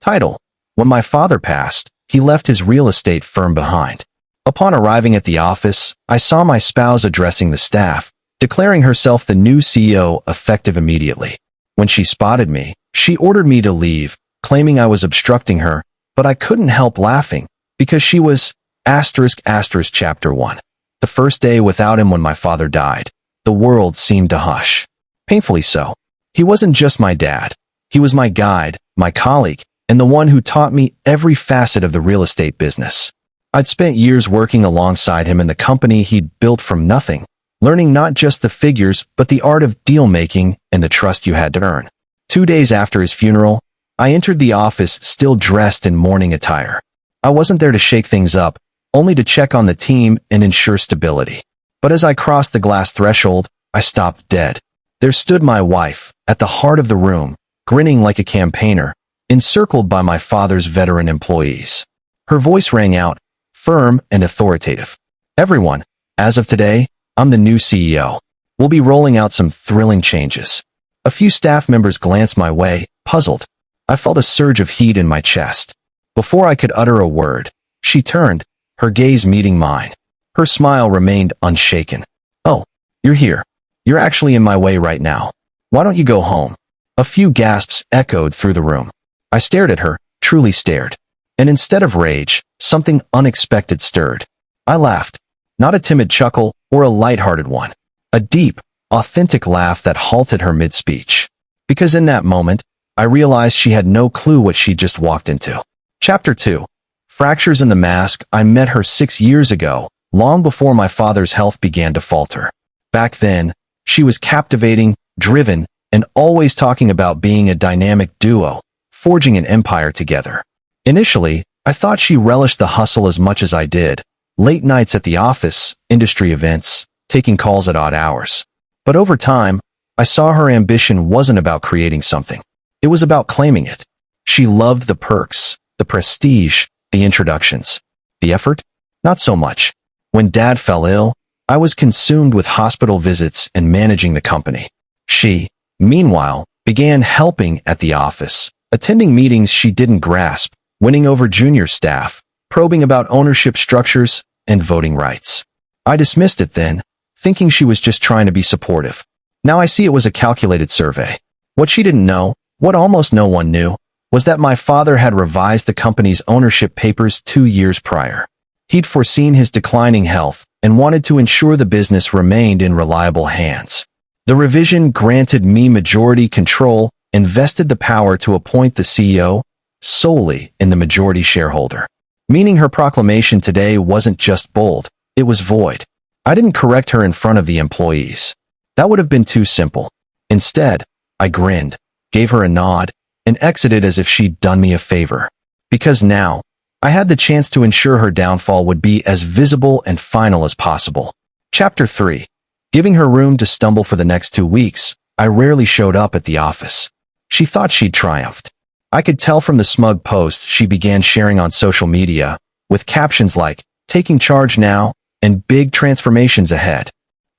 Title: When my father passed, he left his real estate firm behind. Upon arriving at the office, I saw my spouse addressing the staff, declaring herself the new CEO effective immediately. When she spotted me, she ordered me to leave, claiming I was obstructing her, but I couldn't help laughing, because she was Chapter 1. The first day without him when my father died, the world seemed to hush. Painfully so. He wasn't just my dad. He was my guide, my colleague, and the one who taught me every facet of the real estate business. I'd spent years working alongside him in the company he'd built from nothing, learning not just the figures but the art of deal-making and the trust you had to earn. 2 days after his funeral, I entered the office still dressed in mourning attire. I wasn't there to shake things up, only to check on the team and ensure stability. But as I crossed the glass threshold, I stopped dead. There stood my wife, at the heart of the room, grinning like a campaigner, encircled by my father's veteran employees. Her voice rang out, firm and authoritative. Everyone, as of today, I'm the new CEO. We'll be rolling out some thrilling changes. A few staff members glanced my way, puzzled. I felt a surge of heat in my chest. Before I could utter a word, she turned, her gaze meeting mine. Her smile remained unshaken. Oh, you're here. You're actually in my way right now. Why don't you go home? A few gasps echoed through the room. I stared at her, truly stared. And instead of rage, something unexpected stirred. I laughed. Not a timid chuckle or a light-hearted one. A deep, authentic laugh that halted her mid-speech. Because in that moment, I realized she had no clue what she'd just walked into. Chapter 2. Fractures in the Mask. I met her 6 years ago, long before my father's health began to falter. Back then, she was captivating, driven, and always talking about being a dynamic duo, forging an empire together. Initially, I thought she relished the hustle as much as I did. Late nights at the office, industry events, taking calls at odd hours. But over time, I saw her ambition wasn't about creating something. It was about claiming it. She loved the perks, the prestige, the introductions. The effort? Not so much. When Dad fell ill, I was consumed with hospital visits and managing the company. She, meanwhile, began helping at the office, attending meetings she didn't grasp, winning over junior staff, probing about ownership structures, and voting rights. I dismissed it then, thinking she was just trying to be supportive. Now I see it was a calculated survey. What she didn't know, what almost no one knew, was that my father had revised the company's ownership papers 2 years prior. He'd foreseen his declining health and wanted to ensure the business remained in reliable hands. The revision granted me majority control and vested the power to appoint the CEO solely in the majority shareholder. Meaning her proclamation today wasn't just bold, it was void. I didn't correct her in front of the employees. That would have been too simple. Instead, I grinned, gave her a nod, and exited as if she'd done me a favor. Because now, I had the chance to ensure her downfall would be as visible and final as possible. Chapter 3. Giving her room to stumble for the next 2 weeks, I rarely showed up at the office. She thought she'd triumphed. I could tell from the smug posts she began sharing on social media, with captions like, "Taking charge now," and "Big transformations ahead."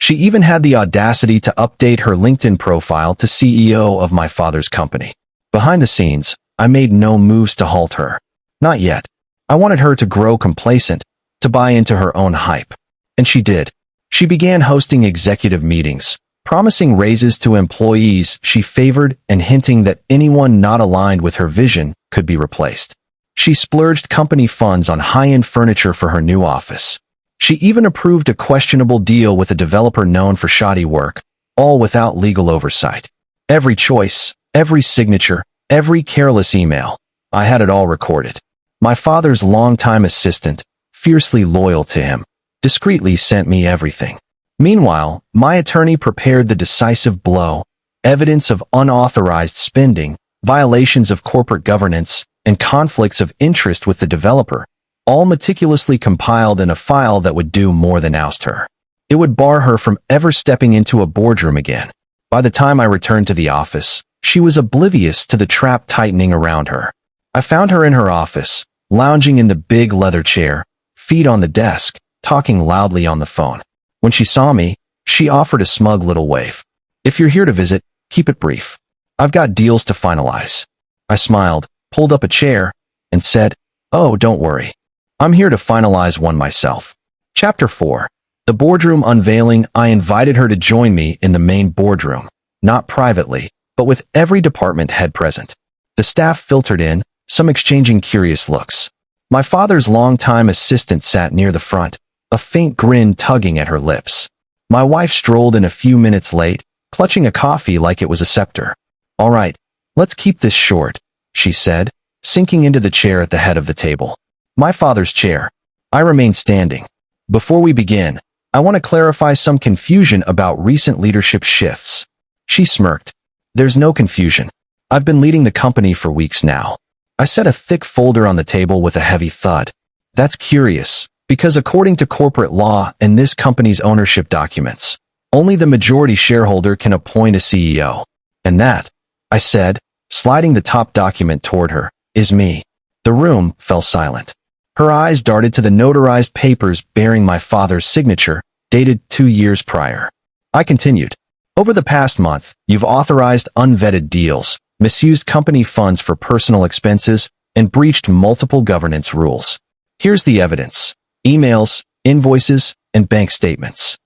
She even had the audacity to update her LinkedIn profile to CEO of my father's company. Behind the scenes, I made no moves to halt her. Not yet. I wanted her to grow complacent, to buy into her own hype. And she did. She began hosting executive meetings, promising raises to employees she favored and hinting that anyone not aligned with her vision could be replaced. She splurged company funds on high-end furniture for her new office. She even approved a questionable deal with a developer known for shoddy work, all without legal oversight. Every choice, every signature, every careless email, I had it all recorded. My father's longtime assistant, fiercely loyal to him, discreetly sent me everything. Meanwhile, my attorney prepared the decisive blow, evidence of unauthorized spending, violations of corporate governance, and conflicts of interest with the developer, all meticulously compiled in a file that would do more than oust her. It would bar her from ever stepping into a boardroom again. By the time I returned to the office, she was oblivious to the trap tightening around her. I found her in her office, lounging in the big leather chair, feet on the desk, talking loudly on the phone. When she saw me, she offered a smug little wave. "If you're here to visit, keep it brief. I've got deals to finalize." I smiled, pulled up a chair, and said, "Oh, don't worry. I'm here to finalize one myself." Chapter 4. The boardroom unveiling. I invited her to join me in the main boardroom, not privately, but with every department head present. The staff filtered in, some exchanging curious looks. My father's longtime assistant sat near the front, a faint grin tugging at her lips. My wife strolled in a few minutes late, clutching a coffee like it was a scepter. "All right, let's keep this short," she said, sinking into the chair at the head of the table. My father's chair. I remained standing. "Before we begin, I want to clarify some confusion about recent leadership shifts." She smirked. "There's no confusion. I've been leading the company for weeks now." I set a thick folder on the table with a heavy thud. "That's curious, because according to corporate law and this company's ownership documents, only the majority shareholder can appoint a CEO. And that," I said, sliding the top document toward her, "is me." The room fell silent. Her eyes darted to the notarized papers bearing my father's signature, dated 2 years prior. I continued. "Over the past month, you've authorized unvetted deals, misused company funds for personal expenses, and breached multiple governance rules. Here's the evidence: emails, invoices, and bank statements."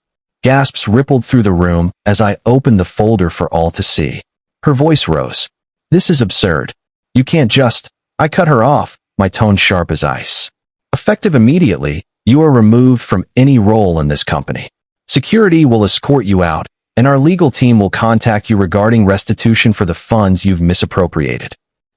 Gasps rippled through the room as I opened the folder for all to see. Her voice rose. "This is absurd. You can't just—" I cut her off, my tone sharp as ice. "Effective immediately, you are removed from any role in this company. Security will escort you out, and our legal team will contact you regarding restitution for the funds you've misappropriated."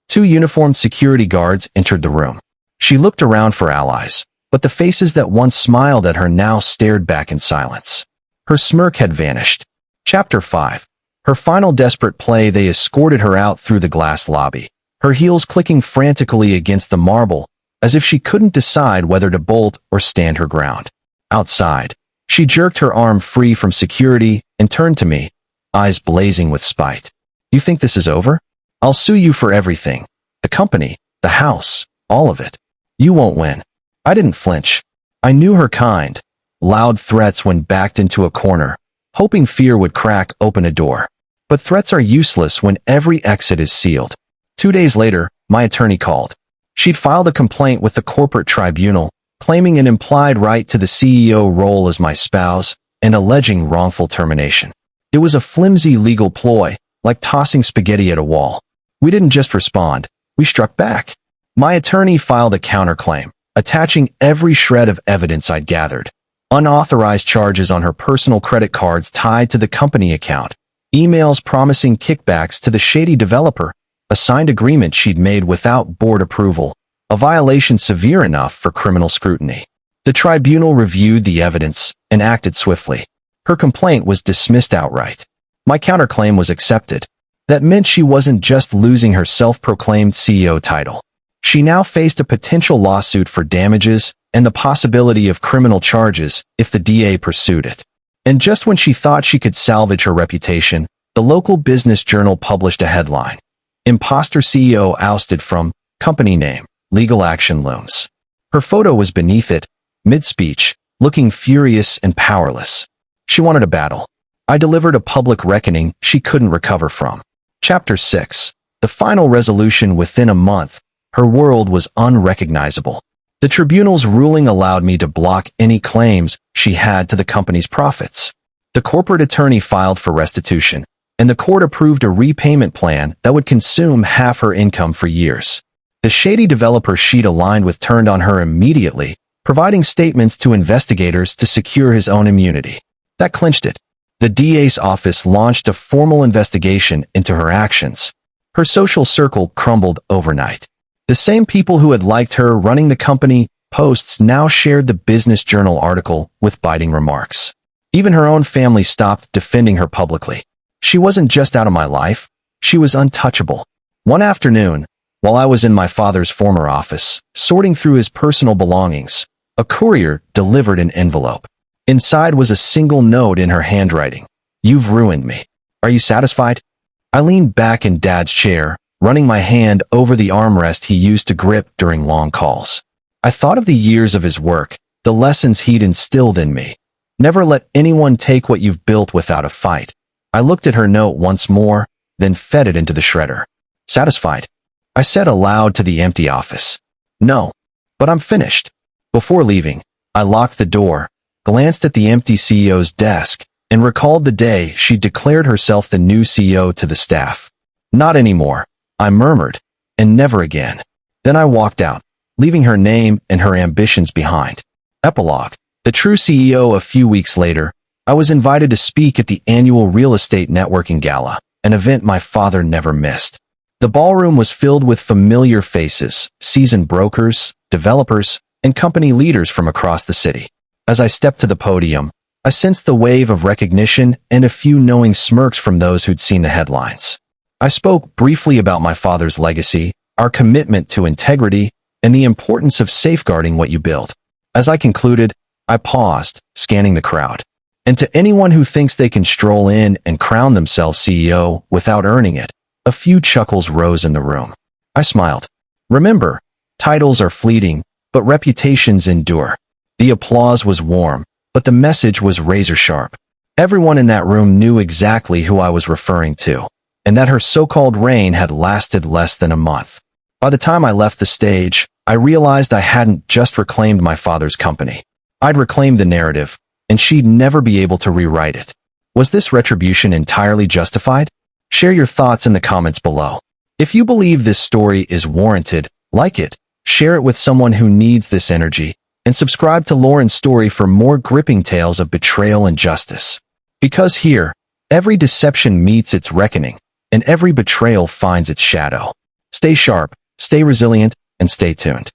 2 uniformed security guards entered the room. She looked around for allies, but the faces that once smiled at her now stared back in silence. Her smirk had vanished. Chapter 5. Her final desperate play. They escorted her out through the glass lobby, her heels clicking frantically against the marble, as if she couldn't decide whether to bolt or stand her ground. Outside, she jerked her arm free from security and turned to me, eyes blazing with spite. "You think this is over? I'll sue you for everything. The company, the house, all of it. You won't win." I didn't flinch. I knew her kind. Loud threats when backed into a corner, hoping fear would crack open a door. But threats are useless when every exit is sealed. 2 days later, my attorney called. She'd filed a complaint with the corporate tribunal, claiming an implied right to the CEO role as my spouse and alleging wrongful termination. It was a flimsy legal ploy, like tossing spaghetti at a wall. We didn't just respond, we struck back. My attorney filed a counterclaim, attaching every shred of evidence I'd gathered. Unauthorized charges on her personal credit cards tied to the company account, emails promising kickbacks to the shady developer, a signed agreement she'd made without board approval, a violation severe enough for criminal scrutiny. The tribunal reviewed the evidence and acted swiftly. Her complaint was dismissed outright. My counterclaim was accepted. That meant she wasn't just losing her self-proclaimed CEO title. She now faced a potential lawsuit for damages and the possibility of criminal charges if the DA pursued it. And just when she thought she could salvage her reputation, the local business journal published a headline: "Imposter CEO ousted from company name, legal action looms." Her photo was beneath it, mid-speech, looking furious and powerless. She wanted a battle. I delivered a public reckoning she couldn't recover from. Chapter 6. The final resolution. Within a month, her world was unrecognizable. The tribunal's ruling allowed me to block any claims she had to the company's profits. The corporate attorney filed for restitution, and the court approved a repayment plan that would consume half her income for years. The shady developer she'd aligned with turned on her immediately, providing statements to investigators to secure his own immunity. That clinched it. The DA's office launched a formal investigation into her actions. Her social circle crumbled overnight. The same people who had liked her running the company posts now shared the Business Journal article with biting remarks. Even her own family stopped defending her publicly. She wasn't just out of my life, she was untouchable. One afternoon, while I was in my father's former office, sorting through his personal belongings, a courier delivered an envelope. Inside was a single note in her handwriting: "You've ruined me. Are you satisfied?" I leaned back in Dad's chair, running my hand over the armrest he used to grip during long calls. I thought of the years of his work, the lessons he'd instilled in me. Never let anyone take what you've built without a fight. I looked at her note once more, then fed it into the shredder. "Satisfied?" I said aloud to the empty office. No, but I'm finished. Before leaving, I locked the door, glanced at the empty CEO's desk, and recalled the day she declared herself the new CEO to the staff. Not anymore, I murmured, and never again. Then I walked out, leaving her name and her ambitions behind. Epilogue. The true CEO. A few weeks later, I was invited to speak at the annual Real Estate Networking Gala, an event my father never missed. The ballroom was filled with familiar faces, seasoned brokers, developers, and company leaders from across the city. As I stepped to the podium, I sensed the wave of recognition and a few knowing smirks from those who'd seen the headlines. I spoke briefly about my father's legacy, our commitment to integrity, and the importance of safeguarding what you build. As I concluded, I paused, scanning the crowd. And to anyone who thinks they can stroll in and crown themselves CEO without earning it, a few chuckles rose in the room. I smiled. Remember, titles are fleeting, but reputations endure. The applause was warm, but the message was razor-sharp. Everyone in that room knew exactly who I was referring to, and that her so-called reign had lasted less than a month. By the time I left the stage, I realized I hadn't just reclaimed my father's company. I'd reclaimed the narrative, and she'd never be able to rewrite it. Was this retribution entirely justified? Share your thoughts in the comments below. If you believe this story is warranted, like it, share it with someone who needs this energy, and subscribe to Lauren's Story for more gripping tales of betrayal and justice. Because here, every deception meets its reckoning, and every betrayal finds its shadow. Stay sharp, stay resilient, and stay tuned.